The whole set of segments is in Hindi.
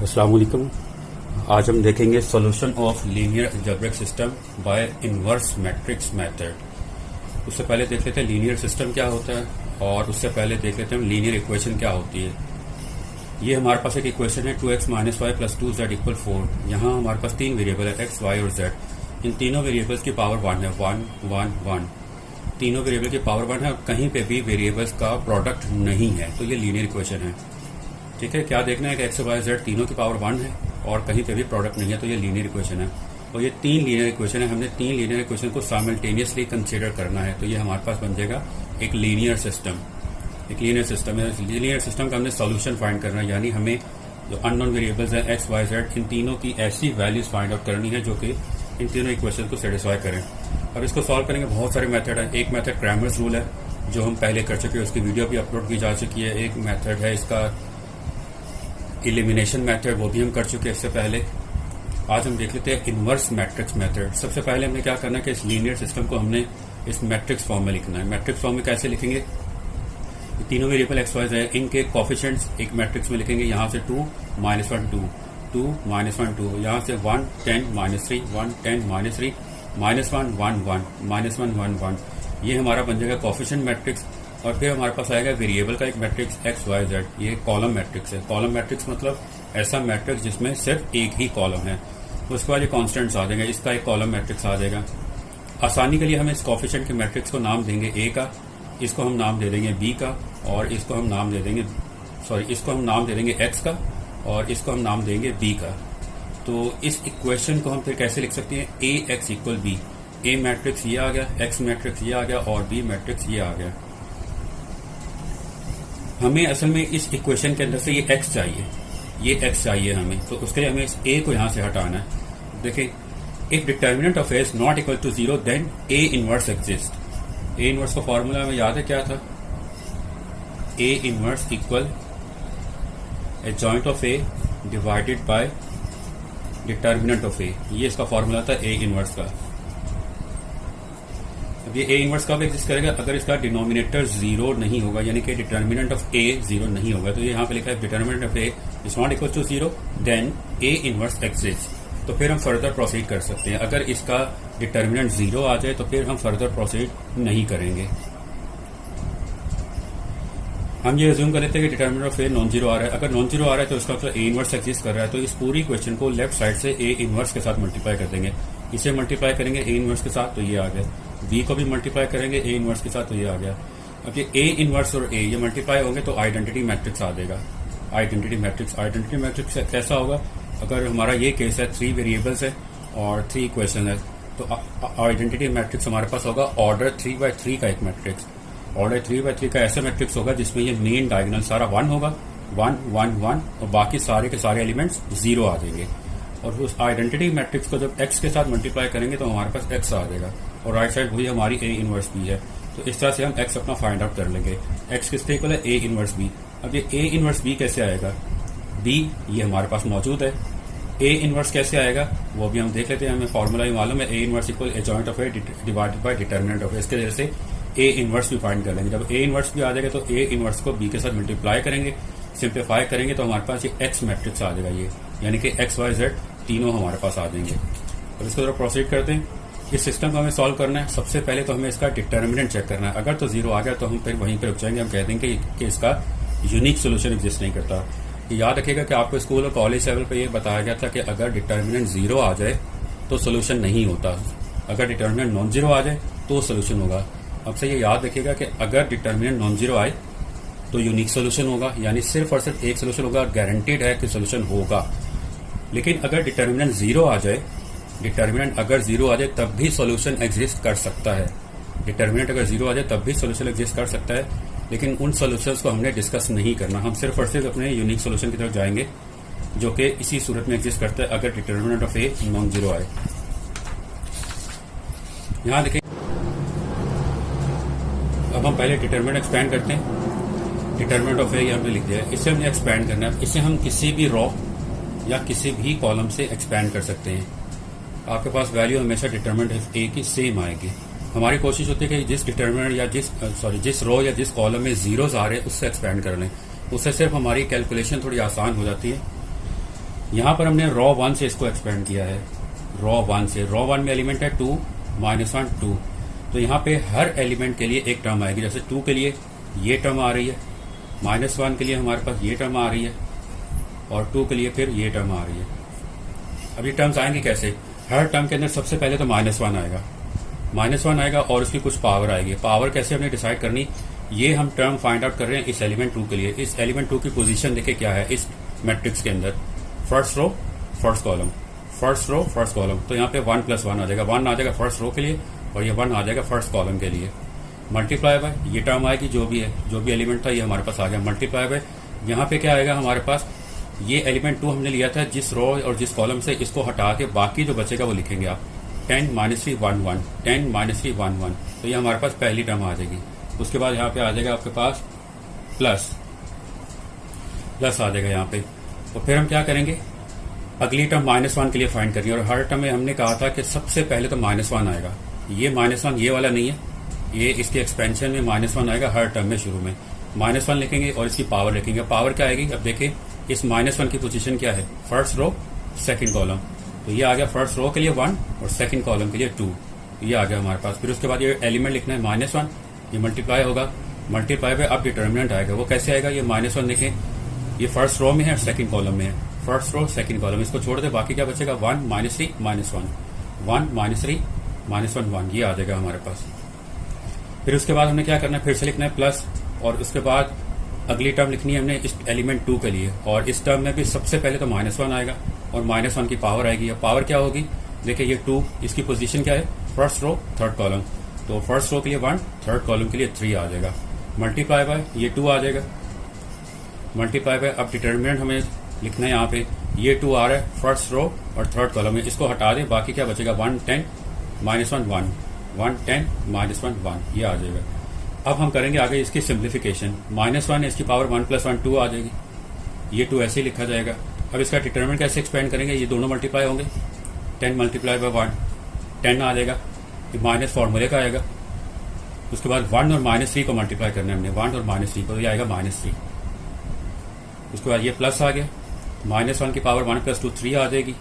अस्सलाम वालेकुम। आज हम देखेंगे solution of linear algebraic system by inverse matrix method. उससे पहले देख लेते हैं लीनियर सिस्टम क्या होता है, और उससे पहले देख लेते हैं लीनियर इक्वेशन क्या होती है। ये हमारे पास एक इक्वेशन है 2x - y + 2z = 4। यहाँ हमारे पास तीन वेरिएबल है x, y और z। इन तीनों वेरिएबल्स की पावर 1 है, 1 1 1। तीनों वेरिएबल की पावर 1 है और कहीं पे भी वेरिएबल्स का प्रोडक्ट नहीं है, तो ये लीनियर इक्वेशन है। ठीक है, क्या देखना है कि x, y, z तीनों की पावर 1 है और कहीं पे भी प्रोडक्ट नहीं है, तो ये लीनियर इक्वेशन है। और ये तीन लीनियर इक्वेशन है, हमने तीन लीनियर इक्वेशन को साइमल्टेनियसली कंसीडर करना है, तो ये हमारे पास बन जाएगा एक लीनियर सिस्टम। एक लीनियर सिस्टम है, लीनियर सिस्टम का हमने सॉल्यूशन फाइंड करना है, यानी हमें जो अननोन वेरिएबल्स हैं x, y, z, इन तीनों की ऐसी वैल्यूज फाइंड आउट करनी है जो कि इन तीनों इक्वेशन को सेटिस्फाई करें। और इसको सॉल्व करेंगे बहुत सारे मेथड है। एक मेथड क्रैमर्स रूल है जो हम पहले कर चुके हैं, उसकी वीडियो भी अपलोड की जा चुकी है। एक मेथड है इसका एलिमिनेशन मेथड, वो भी हम कर चुके हैं इससे पहले। आज हम देख लेते हैं इनवर्स मैट्रिक्स मेथड। सबसे पहले हमें क्या करना है कि इस लीनियर सिस्टम को हमने इस मैट्रिक्स फॉर्म में लिखना है। मैट्रिक्स फॉर्म में कैसे लिखेंगे? तीनों वेरिएबल एक्स वाई है, इनके कोफिशिएंट्स एक मैट्रिक्स में लिखेंगे। यहाँ से 2 - 1 2 2 - 1 2, यहाँ से 1 10 - 3 1 10 - 3 -1 1 1 -1 1 1। ये हमारा बन जाएगा कोफिशिएंट मैट्रिक्स। और फिर हमारे पास आएगा वेरिएबल का एक मैट्रिक्स एक्स वाई जेड, ये कॉलम मैट्रिक्स है। कॉलम मैट्रिक्स मतलब ऐसा मैट्रिक्स जिसमें सिर्फ एक ही कॉलम है। उसके बाद ये कॉन्स्टेंट्स आ जाएंगे, इसका एक कॉलम मैट्रिक्स आ जाएगा। आसानी के लिए हम इस कोफिशिएंट के मैट्रिक्स को नाम देंगे ए का, इसको हम नाम दे देंगे बी का, और इसको हम नाम दे देंगे एक्स का, और इसको हम नाम देंगे बी का। तो इस इक्वेशन को हम फिर कैसे लिख सकते हैं? ए एक्स इक्वल बी। ए मैट्रिक्स ये आ गया, एक्स मैट्रिक्स ये आ गया, और बी मैट्रिक्स ये आ गया। हमें असल में इस इक्वेशन के अंदर से ये x चाहिए, ये x चाहिए हमें, तो उसके लिए हमें इस a को यहां से हटाना है। देखिए, if determinant of a is not equal to 0 then a inverse exist. a inverse का फॉर्मूला हमें याद है क्या था? a inverse equal adjoint of a divided by determinant of a। ये इसका फॉर्मूला था a इनवर्स का। अब ये a इनवर्स कब एग्जिस्ट करेगा? अगर इसका डिनोमिनेटर 0 नहीं होगा, यानी कि डिटर्मिनेंट ऑफ a 0 नहीं होगा। तो ये यहाँ पे लिखा है determinant of a is not equal to 0 then a inverse exist. तो फिर हम फर्दर प्रोसीड कर सकते हैं। अगर इसका डिटर्मिनेंट 0 आ जाए तो फिर हम फर्दर प्रोसीड नहीं करेंगे। हम ये अज्यूम कर लेते हैं कि determinant of a non zero आ रहा है। अगर नॉन जीरो आ रहा है तो इसका मतलब a इनवर्स एग्जिस्ट कर रहा है, तो इस पूरी क्वेश्चन को लेफ्ट साइड से a इनवर्स के साथ मल्टीप्लाई कर देंगे। इसे मल्टीप्लाई करेंगे a इनवर्स के साथ, तो ये आ गया। b को भी मल्टीप्लाई करेंगे a इनवर्स के साथ, तो ये आ गया। अब ये a इनवर्स और a ये मल्टीप्लाई होंगे तो आइडेंटिटी मैट्रिक्स आ जाएगा। आइडेंटिटी मैट्रिक्स कैसा होगा? अगर हमारा ये केस है 3 वेरिएबल्स है और 3 इक्वेशन है, तो आइडेंटिटी मैट्रिक्स हमारे पास होगा ऑर्डर 3x3 का एक मैट्रिक्स। ऑर्डर 3x3 का ऐसा मैट्रिक्स होगा जिसमें ये मेन डायगोनल सारा 1 होगा, 1 1 1, और बाकी सारे के सारे एलिमेंट्स 0 आ जाएंगे। और उस आइडेंटिटी मैट्रिक्स को जब x के साथ मल्टीप्लाई करेंगे तो हमारे पास x आ जाएगा, और राइट साइड वही हमारी a इनवर्स b है। तो इस तरह से हम x अपना फाइंड आउट कर लेंगे। x किसके इक्वल है? a inverse b। अब ये a इनवर्स b कैसे आएगा? b ये हमारे पास मौजूद है। a इनवर्स कैसे आएगा वो भी हम देख लेते हैं। हमें फॉर्मूला ही मालूम है, a inverse equal adjoint of a divided by determinant of a। इसके वजह से a इनवर्स भी फाइंड कर लेंगे। जब a इनवर्स भी आ जाएगा तो a इनवर्स को b के साथ मल्टीप्लाई करेंगे, सिंप्लीफाई करेंगे, तो हमारे पास ये x मैट्रिक्स आ जाएगा। ये यानी कि x y z तीनों हमारे पास आ जाएंगे। अब इसको जरा प्रोसीड करते हैं। इस सिस्टम को हमें सॉल्व करना है। सबसे पहले तो हमें इसका डिटर्मिनेंट चेक करना है। अगर तो 0 आ गया तो हम फिर वहीं पर रुक जाएंगे, हम कह देंगे कि इसका यूनिक सोल्यूशन एग्जिस्ट नहीं करता। याद रखिएगा कि आपको स्कूल और कॉलेज लेवल पर यह बताया गया था कि अगर डिटर्मिनेंट 0 आ जाए तो सोल्यूशन नहीं होता, अगर डिटर्मिनेंट नॉन जीरो आ जाए तो सोल्यूशन होगा। अब से ये याद रखिएगा कि अगर डिटर्मिनेंट नॉन जीरो आए तो यूनिक सोल्यूशन होगा, यानी सिर्फ और सिर्फ एक सोल्यूशन होगा, गारंटीड है कि सोल्यूशन होगा। लेकिन अगर डिटर्मिनेंट 0 आ जाए, डिटर्मिनेंट अगर 0 आ जाए तब भी सोल्यूशन एग्जिस्ट कर सकता है। डिटर्मिनेंट अगर 0 आ जाए तब भी सोल्यूशन एग्जिस्ट कर सकता है, लेकिन उन सोल्यूशंस को हमने डिस्कस नहीं करना। हम सिर्फ और सिर्फ अपने यूनिक सोल्यूशन की तरफ जाएंगे जो कि इसी सूरत में एग्जिस्ट करता है अगर determinant of a non zero आए। यहां देखिए, अब हम पहले डिटर्मिनेंट एक्सपैंड करते हैं। डिटर्मिनेंट ऑफ a हमने लिख दिया है, इससे हमने एक्सपैंड करना है। इसे हम किसी भी रॉ या किसी भी कॉलम से एक्सपैंड कर सकते हैं। आपके पास वैल्यू हमेशा डिटर्मिनेंट ऑफ a की सेम आएगी। हमारी कोशिश होती है कि जिस डिटर्मिनेंट या जिस रो या जिस कॉलम में जीरोस आ रहे हैं उससे एक्सपैंड कर लें। उससे सिर्फ हमारी कैलकुलेशन थोड़ी आसान हो जाती है। यहाँ पर हमने रॉ 1 से इसको एक्सपेंड किया है, रॉ 1 से। रॉ 1 में एलिमेंट है 2 -1 2, तो यहाँ पे हर एलिमेंट के लिए एक टर्म आएगी। जैसे 2 के लिए ये टर्म आ रही है, -1 के लिए हमारे पास ये टर्म आ रही है, और 2 के लिए फिर ये टर्म आ रही है। अब ये टर्म्स आएंगे कैसे? हर टर्म के अंदर सबसे पहले तो -1 आएगा, -1 आएगा और उसकी कुछ पावर आएगी। पावर कैसे हमने डिसाइड करनी, ये हम टर्म फाइंड आउट कर रहे हैं इस एलिमेंट 2 के लिए। इस एलिमेंट 2 की पोजीशन देखे क्या है इस मैट्रिक्स के अंदर, first row first column, first row first column. तो यहाँ पे 1 + 1 आ जाएगा, 1 आ जाएगा फर्स्ट रो के लिए और ये 1 आ जाएगा फर्स्ट कॉलम के लिए। मल्टीप्लाई बाय ये टर्म आएगी, जो भी है, जो भी एलिमेंट था ये हमारे पास आ गया। मल्टीप्लाई बाय यहाँ पे क्या आएगा हमारे पास, ये एलिमेंट 2 हमने लिया था जिस रो और जिस कॉलम से, इसको हटा के बाकी जो बचेगा वो लिखेंगे आप। 10 - 3 1 1, 10 - 3 1 1, तो ये हमारे पास पहली टर्म आ जाएगी। उसके बाद यहाँ पे आ जाएगा आपके पास प्लस आ जाएगा यहाँ पे। तो फिर हम क्या करेंगे, अगली टर्म -1 के लिए फाइंड करेंगे। और हर टर्म में हमने कहा था कि सबसे पहले तो -1 आएगा। ये -1 ये वाला नहीं है, ये इसके एक्सपेंशन में -1 आएगा हर टर्म में। शुरू में -1 लिखेंगे और इसकी पावर लिखेंगे। पावर क्या आएगी, अब देखें इस -1 की पोजीशन क्या है, फर्स्ट रो सेकंड कॉलम। तो ये आ गया फर्स्ट रो के लिए 1 और सेकंड कॉलम के लिए 2, ये आ गया हमारे पास। फिर उसके बाद ये एलिमेंट लिखना है -1, ये मल्टीप्लाई होगा, मल्टीप्लाई पे अब डिटर्मिनेंट आएगा। वो कैसे आएगा, ये -1 देखें, ये फर्स्ट रो में है और सेकंड कॉलम में है, फर्स्ट रो सेकंड कॉलम, इसको छोड़ दे, बाकी क्या बचेगा 1 - 3 -1, 1 - 3 -1 1, ये आ जाएगा हमारे पास। फिर उसके बाद हमने क्या करना है, फिर से लिखना है प्लस, और उसके बाद अगली टर्म लिखनी है हमने इस एलिमेंट 2 के लिए। और इस टर्म में भी सबसे पहले तो -1 आएगा और -1 की पावर आएगी। अब पावर क्या होगी, देखिए ये 2, इसकी पोजीशन क्या है, फर्स्ट रो थर्ड कॉलम, तो फर्स्ट रो के लिए 1, थर्ड कॉलम के लिए 3 आ जाएगा। मल्टीप्लाई बाय ये 2 आ जाएगा, मल्टीप्लाई बाय अब डिटर्मिनेंट हमें लिखना है यहाँ पे, ये 2 आ रहा है फर्स्ट रो और थर्ड कॉलम में, इसको हटा दें, बाकी क्या बचेगा 1 10 -1 1, 1 10 -1 1, ये आ जाएगा। अब हम करेंगे आगे इसकी सिंप्लीफिकेशन। -1 इसकी पावर 1 + 1 2 आ जाएगी, ये 2 ऐसे ही लिखा जाएगा। अब इसका डिटर्मिनेंट कैसे एक्सपेंड करेंगे, ये दोनों मल्टीप्लाई होंगे, 10 × 1 10 आ जाएगा, ये माइनस फॉर्मूले का आएगा। उसके बाद 1 और -3 को मल्टीप्लाई करना है हमने, 1 और -3 को, ये आएगा -3। उसके बाद ये प्लस आ गया, -1 की पावर 1 + 2 3 आ जाएगी,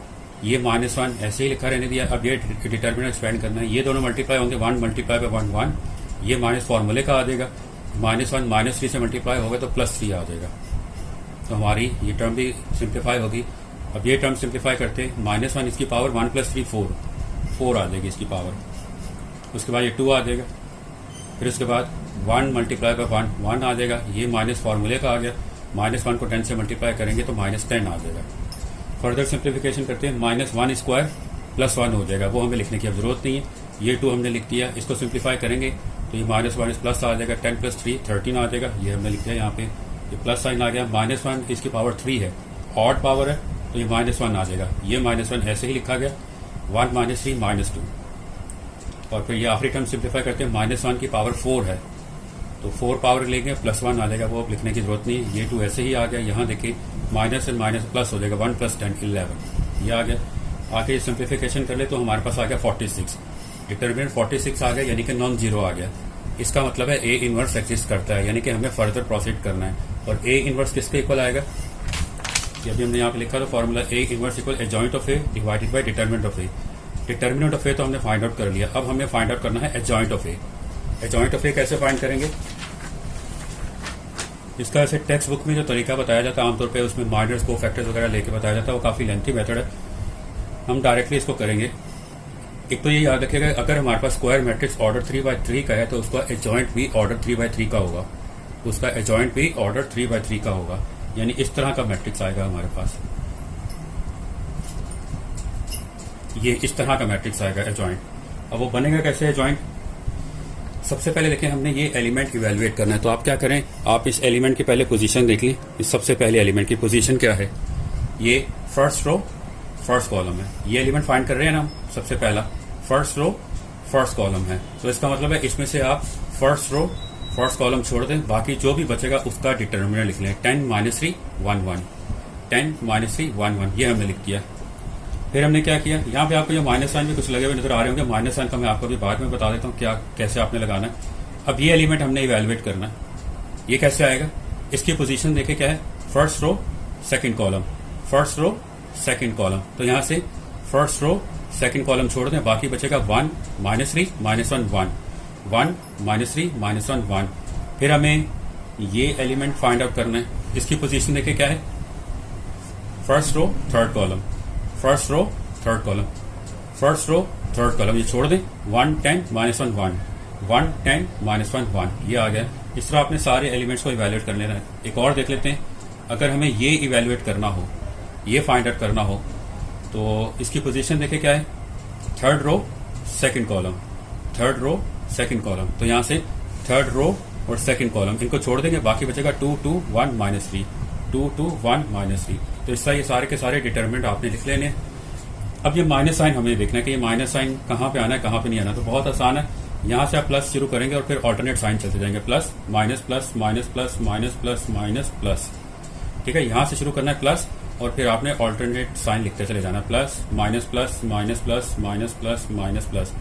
ये -1 ऐसे ही लिखा रहने दिया। अब ये डिटर्मिनेंट एक्सपेंड करना है, ये दोनों मल्टीप्लाई होंगे, 1 × 1 1, ये माइनस फॉर्मूले का आ जाएगा, -1 -3 से मल्टीप्लाई होगा तो +3 आ जाएगा। तो हमारी ये टर्म भी सिंप्लीफाई होगी। अब ये टर्म सिंप्लीफाई करते हैं, -1 इसकी पावर 1 + 3 4 आ जाएगी इसकी पावर। उसके बाद ये 2 आ जाएगा, फिर उसके बाद 1 × 1 1 आ जाएगा, ये माइनस फॉर्मूले का आ गया, -1 को 10 से मल्टीप्लाई करेंगे तो -10 आ जाएगा। फर्दर सिंप्लीफिकेशन करते हैं, -1² + 1 हो जाएगा, वो हमें लिखने की अब जरूरत नहीं है, ये 2 हमने लिख दिया। इसको सिंप्लीफाई करेंगे तो ये -1 प्लस आ जाएगा, 10 + 3 13 आ जाएगा, ये हमने लिख दिया यहाँ पे, ये प्लस साइन आ गया। -1 इसकी पावर 3 है, ऑड पावर है, तो ये -1 आ जाएगा, ये -1 ऐसे ही लिखा गया, 1 -3 -2। और फिर ये आखिरी टर्म सिंप्लीफाई करते हैं, -1 की पावर 4 है, तो 4 पावर लेंगे, +1 आ जाएगा, वो अब लिखने की जरूरत नहीं है। ये 2 ऐसे ही आ गया, यहाँ देखिए माइनस से माइनस प्लस हो जाएगा, 1 + 10 11, ये आ गया। आके सिंप्लीफिकेशन कर ले तो हमारे पास आ गया 46, डिटर्मिनेंट 46 आ गया, यानी कि नॉन जीरो आ गया। इसका मतलब है ए इनवर्स एग्जिस्ट करता है, यानी कि हमें फर्दर प्रोसीड करना है। और ए इनवर्स किसके इक्वल आएगा, ये अभी हमने यहाँ पे लिखा था formula, A inverse equal adjoint of A divided by determinant of A. Determinant of A तो हमने फाइंड आउट कर लिया, अब हमें फाइंड आउट करना है adjoint of A. Adjoint of A कैसे फाइंड करेंगे, इसका ऐसे टेक्स्ट बुक में जो तरीका बताया जाता है आमतौर पे, उसमें माइनर्स को फैक्टर्स वगैरह लेके बताया जाता है, वो काफी लेंथी मेथड है, हम डायरेक्टली इसको करेंगे। एक तो ये याद रखिएगा, अगर हमारे पास स्क्वायर मैट्रिक्स ऑर्डर 3/3 का है तो उसका एडजॉइंट भी ऑर्डर 3/3 का होगा, उसका एडजॉइंट भी ऑर्डर 3/3 का होगा, यानी इस तरह का मैट्रिक्स आएगा हमारे पास, ये इस तरह का मैट्रिक्स आएगा एडजॉइंट। अब वो बनेगा कैसे एडजॉइंट, सबसे पहले देखें हमने ये एलिमेंट इवेलुएट करना है, तो आप क्या करें, आप इस एलिमेंट की पहले पोजीशन देख लें, इस सबसे पहले एलिमेंट की पोजीशन क्या है, ये फर्स्ट रो फर्स्ट कॉलम है, ये एलिमेंट फाइंड कर रहे हैं ना, सबसे पहला फर्स्ट रो फर्स्ट कॉलम है, तो इसका मतलब है इसमें से आप फर्स्ट रो फर्स्ट कॉलम छोड़ दें, बाकी जो भी बचेगा उसका डिटर्मिनेंट लिख लें, 10 - 3 1 1, 10 - 3 1 1, ये हमने लिख दिया। फिर हमने क्या किया, यहाँ पे आपको जो माइनस साइन भी कुछ लगे हुए नजर आ रहे होंगे, माइनस साइन का मैं आपको भी बाद में बता देता हूँ क्या कैसे आपने लगाना है। अब ये एलिमेंट हमने इवेलुएट करना है, ये कैसे आएगा, इसकी पोजीशन देखे क्या है, first row second column, first row second column. तो यहां से फर्स्ट रो सेकंड कॉलम छोड़ दें, बाकी बचेगा 1 -3 -1 1 1 -3 -1 1। फिर हमें ये एलिमेंट फाइंड आउट करना है। इसकी पोजीशन देखिए क्या है, first row third column, first row third column, first row third column, ये छोड़ दें 1 10 -1 1 1 10 -1 1, ये आ गया। इस तरह आपने सारे एलिमेंट्स को इवेल्युएट कर लेना है। एक और देख लेते हैं, अगर हमें ये इवेल्युएट करना हो, ये फाइंड आउट करना हो, तो इसकी पोजीशन देखिए क्या है, third row second column, third row second column. तो यहां से थर्ड रो और सेकंड कॉलम इनको छोड़ देंगे, बाकी बचेगा 2 2 1 -3 2 2 1 -3। तो इस तरह ये सारे के सारे डिटरमिनेंट आपने लिख लेने। अब ये माइनस साइन हमें देखना है कि ये माइनस साइन कहां पे आना है कहां पे नहीं आना। तो बहुत आसान है, यहां से आप प्लस शुरू करेंगे और फिर ऑल्टरनेट साइन चलते जाएंगे, plus minus plus minus plus minus plus minus plus. ठीक है, यहां से शुरू करना है प्लस और फिर आपने ऑल्टरनेट साइन लिखते चले जाना, plus minus plus minus plus minus plus minus plus.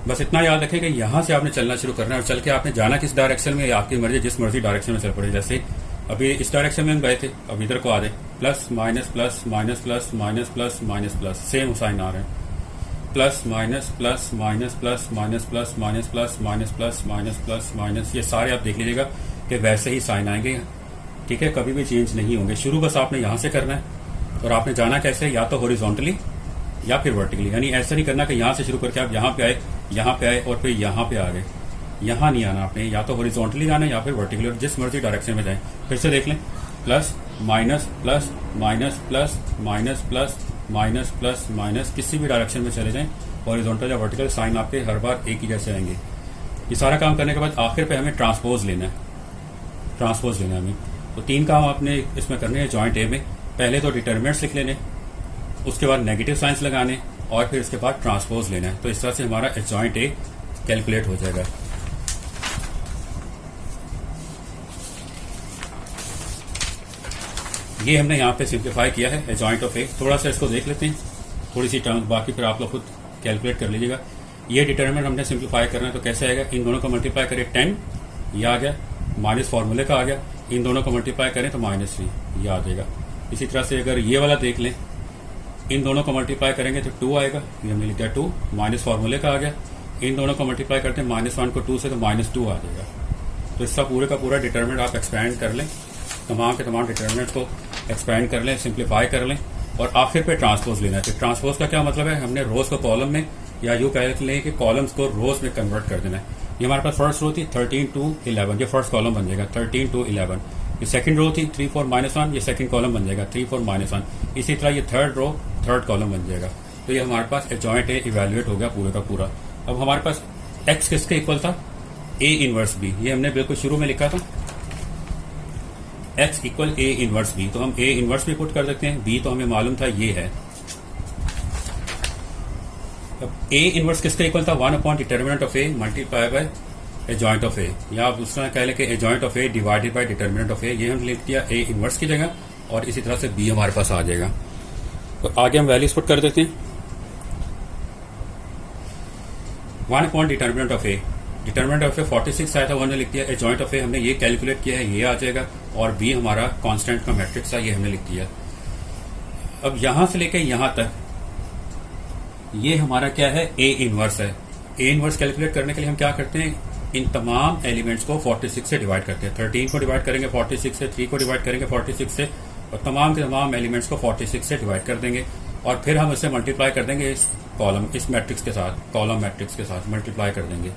बस इतना याद रखें कि यहां से आपने चलना शुरू करना है और चल के आपने जाना किस डायरेक्शन में, आपकी मर्जी, जिस मर्जी डायरेक्शन में चल पड़े। जैसे अभी इस डायरेक्शन में हम गए थे, अब इधर को आ जाए, plus minus plus minus plus minus plus minus plus, same sign आ रहे हैं, plus minus plus minus plus minus plus minus plus minus plus minus plus minus. ये सारे आप देख लीजिएगा कि वैसे ही साइन आएंगे। ठीक है, कभी भी चेंज नहीं होंगे। शुरू बस आपने यहां से करना है और आपने जाना कैसे, या तो हॉरिजॉन्टली या फिर वर्टिकली। यानी ऐसा नहीं करना कि यहां से शुरू करके आप यहां पे आए और फिर यहां पे आ गए। यहां नहीं आना आपने, या तो हॉरिजॉन्टली जाना है या फिर वर्टिकली, और जिस मर्जी डायरेक्शन में जाए। फिर से देख लें, plus minus plus minus plus minus plus minus plus minus, किसी भी डायरेक्शन में चले जाएं, हॉरिजॉन्टल या वर्टिकल, साइन आपके हर बार एक ही जैसे आएंगे। ये सारा काम करने के बाद आखिर पे हमें ट्रांसपोज लेना है, ट्रांसपोज लेना है हमें। तो 3 काम आपने इसमें करने हैं जॉइंट ए में। पहले तो डिटरमिनेंट्स लिख लेने, उसके बाद नेगेटिव साइंस लगाने और फिर इसके बाद ट्रांसपोज लेना है। तो इस तरह से हमारा जॉइंट ए कैलकुलेट हो जाएगा। ये हमने यहाँ पे सिंप्लीफाई किया है जॉइंट ऑफ ए। थोड़ा सा इसको देख लेते हैं, थोड़ी सी टर्म्स, बाकी फिर आप लोग खुद कैलकुलेट कर लीजिएगा। ये डिटरमिनेंट हमने सिंप्लीफाई करना है, तो कैसे आएगा, इन दोनों को मल्टीप्लाई करें 10, ये आ गया, माइनस फॉर्मूले का आ गया। इन दोनों को मल्टीप्लाई करें तो -3, ये आ जाएगा। इसी तरह से अगर ये वाला देख लें, इन दोनों को मल्टीप्लाई करेंगे तो 2 आएगा, ये हमने लिख दिया 2, माइनस फॉर्मूले का आ गया। इन दोनों को मल्टीप्लाई करते हैं -1 को 2 से, तो -2 आ जाएगा। तो इसका पूरे का पूरा डिटरमिनेंट आप एक्सपैंड कर लें, तमाम के तमाम डिटरमिनेंट्स को एक्सपैंड कर लें, सिंप्लीफाई कर लें और आखिर पे ट्रांसपोज लेना है। तो ट्रांसपोज का क्या मतलब है, हमने रोज को कॉलम में, या यूं कह लें कि कॉलम्स को रोज में कन्वर्ट कर देना है। ये हमारे पास फर्स्ट रो थी 13 to 11, ये फर्स्ट कॉलम बन जाएगा 13 to 11। ये सेकंड रो थी 3 4 -1, ये सेकंड कॉलम बन जाएगा 3 4 -1। इसी तरह ये थर्ड रो थर्ड कॉलम बन जाएगा। तो ये हमारे पास जॉइंट ए इवेल्युएट हो गया पूरे का पूरा। अब हमारे पास एक्स किसके इक्वल था, ए इनवर्स बी, ये हमने बिल्कुल शुरू में लिखा था, x equal A inverse B. तो हम ए इनवर्स भी पुट कर सकते हैं, बी तो हमें मालूम था ये है। अब ए इनवर्स किसका इक्वल था, 1 determinant of A multiply by adjoint of A, या आप दूसरा कह लें कि adjoint of A divided by determinant of A. ये हम लिख दिया ए इनवर्स की जगह, और इसी तरह से बी हमारे पास आ जाएगा। तो आगे हम वैल्यूज पुट कर देते हैं। 1 determinant of A, determinant of A 46 आया था, हमने लिख दिया। ए जॉइंट ऑफ ए हमने ये कैलकुलेट किया है, ये आ जाएगा। और बी हमारा कांस्टेंट का मैट्रिक्स था, ये हमने लिख दिया। अब यहां से लेके यहां तक ये हमारा क्या है, ए इनवर्स है। ए इनवर्स कैलकुलेट करने के लिए हम क्या करते हैं, इन तमाम एलिमेंट्स को 46 से डिवाइड करते हैं। 13 को डिवाइड करेंगे 46 से, 3 को डिवाइड करेंगे 46 से, और तमाम के तमाम एलिमेंट्स को 46 से डिवाइड कर देंगे। और फिर हम इसे मल्टीप्लाई कर देंगे इस कॉलम, इस मैट्रिक्स के साथ, कॉलम मैट्रिक्स के साथ मल्टीप्लाई कर देंगे।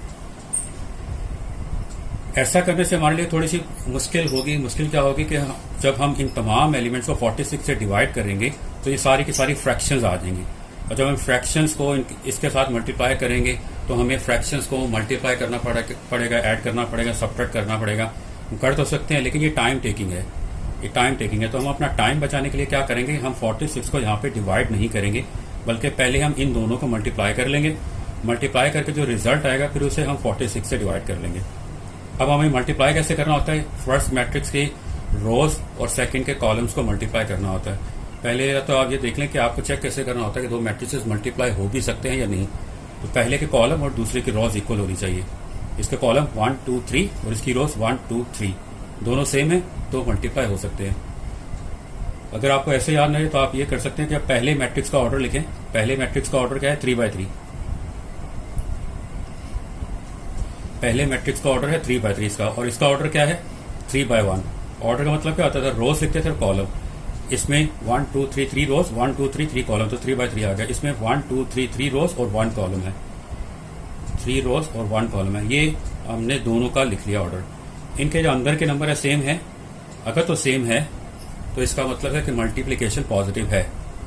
ऐसा करने से हमारे लिए थोड़ी सी मुश्किल होगी। मुश्किल क्या होगी कि जब हम इन तमाम एलिमेंट्स को 46 से डिवाइड करेंगे तो ये सारी की सारी फ्रैक्शंस आ जाएंगी, और जब हम फ्रैक्शंस को इसके साथ मल्टीप्लाई करेंगे तो हमें फ्रैक्शंस को मल्टीप्लाई करना पड़ेगा, ऐड करना पड़ेगा, सब्ट्रैक्ट करना पड़ेगा। हम कर तो सकते हैं, लेकिन ये टाइम टेकिंग है, ये टाइम टेकिंग है। तो हम अपना टाइम बचाने के लिए क्या करेंगे, हम 46 को यहाँ पे डिवाइड नहीं करेंगे, बल्कि पहले हम इन दोनों को मल्टीप्लाई कर लेंगे। मल्टीप्लाई करके जो रिजल्ट आएगा फिर उसे हम 46 से डिवाइड कर लेंगे। अब हमें मल्टीप्लाई कैसे करना होता है, फर्स्ट मैट्रिक्स के रोज और सेकंड के कॉलम्स को मल्टीप्लाई करना होता है। पहले तो आप ये देख लें कि आपको चेक कैसे करना होता है कि दो मैट्रिसेस मल्टीप्लाई हो भी सकते हैं या नहीं। तो पहले के कॉलम और दूसरे की रोज इक्वल होनी चाहिए। इसके कॉलम 1 2 3 और इसकी रोज 1 2 3 दोनों सेम है तो मल्टीप्लाई हो सकते हैं। अगर आपको ऐसे याद नहीं है तो आप ये कर सकते हैं कि आप पहले मैट्रिक्स का ऑर्डर लिखें। पहले मैट्रिक्स का ऑर्डर क्या है, 3/3। पहले मैट्रिक्स का ऑर्डर है 3/3 इसका, और इसका ऑर्डर क्या है 3/1। ऑर्डर का मतलब क्या होता था, रोज लिखते थे कॉलम। इसमें 1 2 3 3 रोज, 1 2 3 3 कॉलम, तो 3/3 आ गया। इसमें 1 2 3 3 रोज और 1 कॉलम है, 3 रोज और 1 कॉलम है। ये हमने दोनों का लिख लिया ऑर्डर। इनके जो अंदर के नंबर है सेम है, अगर तो सेम है तो इसका मतलब है कि मल्टीप्लिकेशन पॉजिटिव है।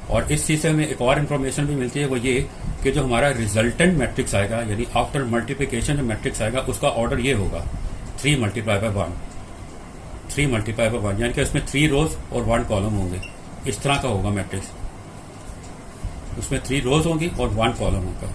और इस चीज से हमें एक और इन्फॉर्मेशन भी मिलती है, वो ये कि जो हमारा रिजल्टेंट मैट्रिक्स आएगा, यानी आफ्टर मल्टीप्लिकेशन जो मैट्रिक्स आएगा, उसका ऑर्डर ये होगा 3 × 1, 3 × 1, यानी कि इसमें 3 रोज और 1 कॉलम होंगे। इस तरह का होगा मैट्रिक्स, उसमें 3 रोज होंगी और 1 कॉलम होगा।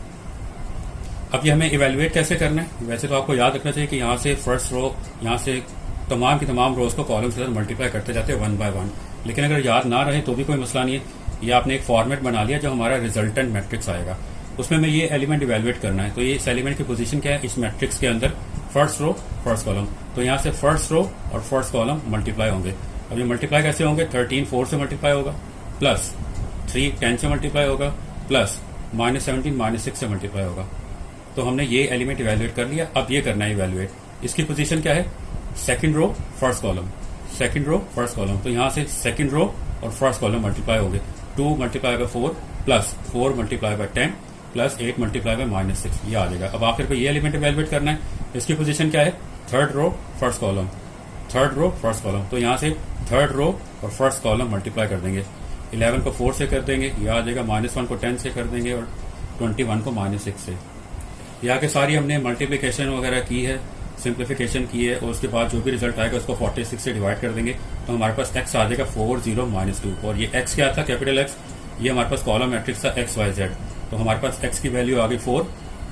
अब ये हमें इवेल्युएट कैसे करना है, वैसे तो आपको याद रखना चाहिए कि यहाँ से फर्स्ट रो, यहाँ से तमाम की तमाम रोज को कॉलम के साथ मल्टीप्लाई करते जाते हैं 1 by 1। लेकिन अगर याद ना रहे तो भी कोई मसला नहीं है, ये आपने एक फॉर्मेट बना लिया जो हमारा रिजल्टेंट मैट्रिक्स आएगा, उसमें हमें ये एलिमेंट इवेल्युएट करना है। तो ये इस एलिमेंट की पोजीशन क्या है इस मैट्रिक्स के अंदर, फर्स्ट रो फर्स्ट कॉलम। तो यहाँ से फर्स्ट रो और फर्स्ट कॉलम मल्टीप्लाई होंगे। अब ये मल्टीप्लाई कैसे होंगे, 13 4 से मल्टीप्लाई होगा, प्लस 3 10 से मल्टीप्लाई होगा, प्लस -17 -6 से मल्टीप्लाई होगा। तो हमने ये एलिमेंट इवेल्युएट कर लिया। अब ये करना है इवेल्युएट। इसकी पोजीशन क्या है, second row first column, second row first column. तो यहां से सेकंड रो और फर्स्ट कॉलम मल्टीप्लाई हो गए, 2 × 4 प्लस 4 × 10 प्लस 8 × -6, ये आ जाएगा। अब आखिर पे ये एलिमेंट इवेल्युएट करना है। इसकी पोजीशन क्या है, third row first column, third row first column. तो यहां से थर्ड रो और फर्स्ट कॉलम मल्टीप्लाई कर देंगे। 11 को 4 से कर देंगे, ये आ जाएगा। -1 को 10 से कर देंगे और 21 को -6 से। यहाँ के सारी हमने मल्टीप्लिकेशन वगैरह की है, सिंप्लीफिकेशन की है, और उसके बाद जो भी रिजल्ट आएगा उसको 46 से डिवाइड कर देंगे। तो हमारे पास x आ जाएगा 4 0 -2। और ये x क्या था, कैपिटल X, ये हमारे पास कॉलम मैट्रिक्स था x y z। तो हमारे पास x की वैल्यू आ गई 4,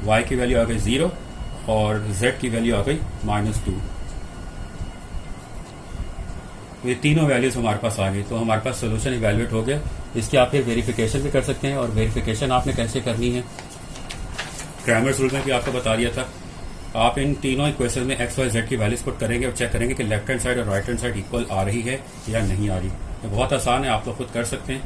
y की वैल्यू आ गई 0 और z की वैल्यू आ गई -2। तो ये तीनों वैल्यूज हमारे पास आ गई। तो हमारे पास सोल्यूशन इवेल्युएट हो गया। इसकी आप फिर वेरिफिकेशन भी कर सकते हैं, और वेरिफिकेशन आपने कैसे करनी है क्रैमर्स रूल में भी आपको बता दिया था। आप इन तीनों इक्वेशन में x y z की वैल्यूज पुट करेंगे और चेक करेंगे कि लेफ्ट हैंड साइड और राइट हैंड साइड इक्वल आ रही है या नहीं आ रही। ये बहुत आसान है, आप लोग खुद कर सकते हैं।